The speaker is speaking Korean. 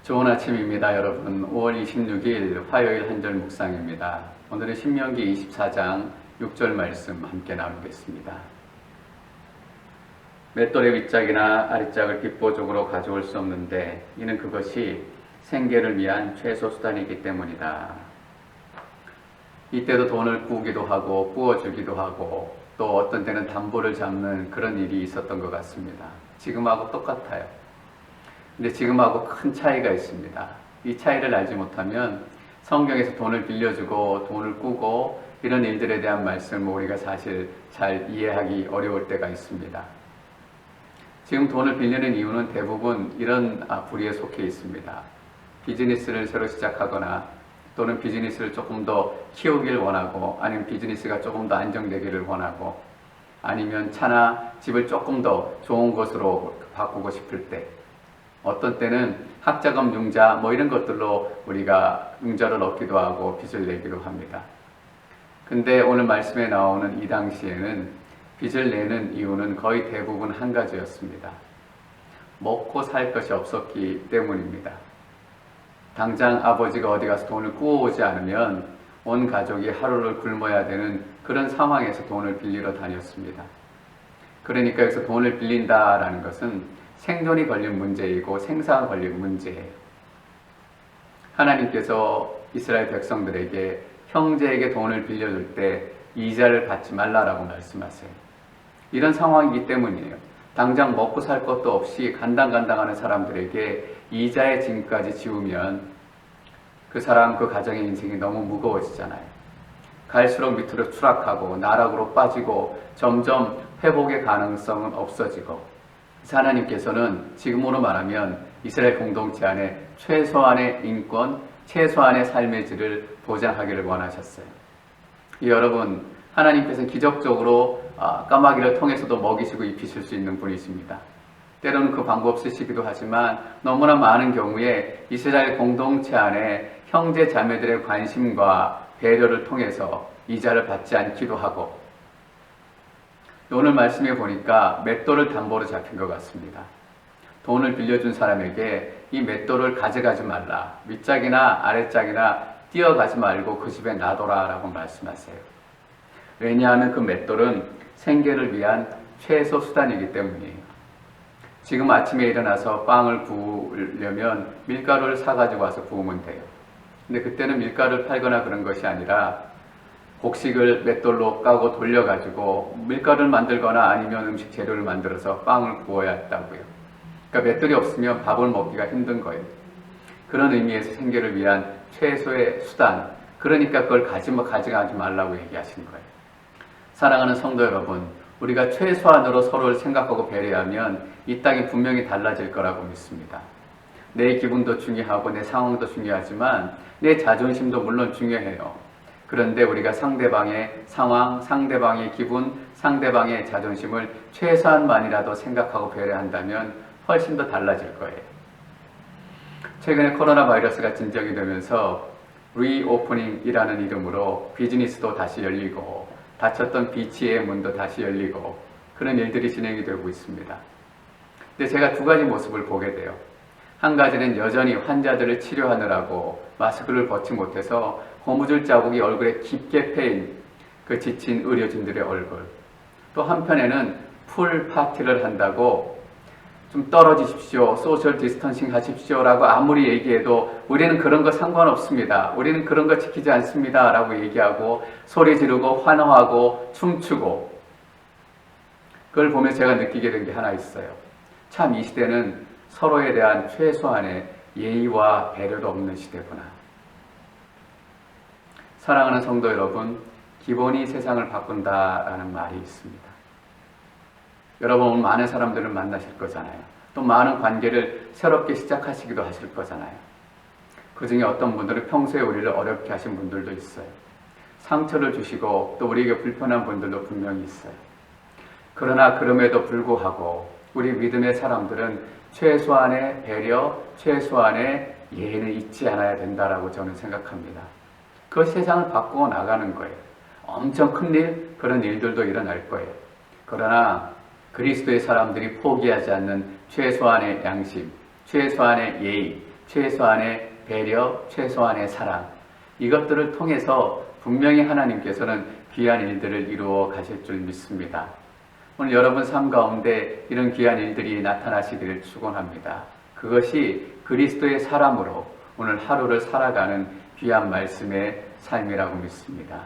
좋은 아침입니다, 여러분. 5월 26일 화요일 한절 묵상입니다. 오늘은 신명기 24장 6절 말씀 함께 나누겠습니다. 맷돌의 윗짝이나 아랫짝을 빗보적으로 가져올 수 없는데 이는 그것이 생계를 위한 최소 수단이기 때문이다. 이때도 돈을 구우기도 하고 구워주기도 하고 또 어떤 때는 담보를 잡는 그런 일이 있었던 것 같습니다. 지금하고 똑같아요. 근데 지금하고 큰 차이가 있습니다. 이 차이를 알지 못하면 성경에서 돈을 빌려주고 돈을 꾸고 이런 일들에 대한 말씀을 우리가 사실 잘 이해하기 어려울 때가 있습니다. 지금 돈을 빌리는 이유는 대부분 이런 부류에 속해 있습니다. 비즈니스를 새로 시작하거나 또는 비즈니스를 조금 더 키우길 원하고 아니면 비즈니스가 조금 더 안정되기를 원하고 아니면 차나 집을 조금 더 좋은 곳으로 바꾸고 싶을 때 어떤 때는 학자금 융자 이런 것들로 우리가 융자를 얻기도 하고 빚을 내기도 합니다. 근데 오늘 말씀에 나오는 이 당시에는 빚을 내는 이유는 거의 대부분 한 가지였습니다. 먹고 살 것이 없었기 때문입니다. 당장 아버지가 어디 가서 돈을 구워오지 않으면 온 가족이 하루를 굶어야 되는 그런 상황에서 돈을 빌리러 다녔습니다. 그러니까 여기서 돈을 빌린다라는 것은 생존이 걸린 문제이고 생사가 걸린 문제예요. 하나님께서 이스라엘 백성들에게 형제에게 돈을 빌려줄 때 이자를 받지 말라라고 말씀하세요. 이런 상황이기 때문이에요. 당장 먹고 살 것도 없이 간당간당하는 사람들에게 이자의 짐까지 지우면 그 사람, 그 가정의 인생이 너무 무거워지잖아요. 갈수록 밑으로 추락하고 나락으로 빠지고 점점 회복의 가능성은 없어지고 하나님께서는 지금으로 말하면 이스라엘 공동체 안에 최소한의 인권, 최소한의 삶의 질을 보장하기를 원하셨어요. 여러분, 하나님께서는 기적적으로 까마귀를 통해서도 먹이시고 입히실 수 있는 분이십니다. 때로는 그 방법 쓰시기도 하지만 너무나 많은 경우에 이스라엘 공동체 안에 형제 자매들의 관심과 배려를 통해서 이자를 받지 않기도 하고 오늘 말씀에 보니까 맷돌을 담보로 잡힌 것 같습니다. 돈을 빌려준 사람에게 이 맷돌을 가져가지 말라. 윗짝이나 아랫짝이나 뛰어가지 말고 그 집에 놔둬라 라고 말씀하세요. 왜냐하면 그 맷돌은 생계를 위한 최소 수단이기 때문이에요. 지금 아침에 일어나서 빵을 구우려면 밀가루를 사가지고 와서 구우면 돼요. 근데 그때는 밀가루를 팔거나 그런 것이 아니라 곡식을 맷돌로 까고 돌려가지고 밀가루를 만들거나 아니면 음식 재료를 만들어서 빵을 구워야 했다고요. 그러니까 맷돌이 없으면 밥을 먹기가 힘든 거예요. 그런 의미에서 생계를 위한 최소의 수단, 그러니까 그걸 가져가지 말라고 얘기하신 거예요. 사랑하는 성도 여러분, 우리가 최소한으로 서로를 생각하고 배려하면 이 땅이 분명히 달라질 거라고 믿습니다. 내 기분도 중요하고 내 상황도 중요하지만 내 자존심도 물론 중요해요. 그런데 우리가 상대방의 상황, 상대방의 기분, 상대방의 자존심을 최소한만이라도 생각하고 배려한다면 훨씬 더 달라질 거예요. 최근에 코로나 바이러스가 진정이 되면서 리오프닝이라는 이름으로 비즈니스도 다시 열리고 닫혔던 비치의 문도 다시 열리고 그런 일들이 진행이 되고 있습니다. 근데 제가 두 가지 모습을 보게 돼요. 한 가지는 여전히 환자들을 치료하느라고 마스크를 벗지 못해서 고무줄 자국이 얼굴에 깊게 패인 그 지친 의료진들의 얼굴. 또 한편에는 풀 파티를 한다고 좀 떨어지십시오, 소셜 디스턴싱 하십시오라고 아무리 얘기해도 우리는 그런 거 상관없습니다. 우리는 그런 거 지키지 않습니다. 라고 얘기하고 소리 지르고 환호하고 춤추고 그걸 보면 제가 느끼게 된 게 하나 있어요. 참 이 시대는 서로에 대한 최소한의 예의와 배려도 없는 시대구나. 사랑하는 성도 여러분, 기본이 세상을 바꾼다라는 말이 있습니다. 여러분 많은 사람들을 만나실 거잖아요. 또 많은 관계를 새롭게 시작하시기도 하실 거잖아요. 그 중에 어떤 분들은 평소에 우리를 어렵게 하신 분들도 있어요. 상처를 주시고 또 우리에게 불편한 분들도 분명히 있어요. 그러나 그럼에도 불구하고 우리 믿음의 사람들은 최소한의 배려, 최소한의 예의는 잊지 않아야 된다라고 저는 생각합니다. 그 세상을 바꾸어 나가는 거예요. 엄청 큰 일, 그런 일들도 일어날 거예요. 그러나 그리스도의 사람들이 포기하지 않는 최소한의 양심, 최소한의 예의, 최소한의 배려, 최소한의 사랑, 이것들을 통해서 분명히 하나님께서는 귀한 일들을 이루어 가실 줄 믿습니다. 오늘 여러분 삶 가운데 이런 귀한 일들이 나타나시기를 축원합니다. 그것이 그리스도의 사람으로 오늘 하루를 살아가는 귀한 말씀의 삶이라고 믿습니다.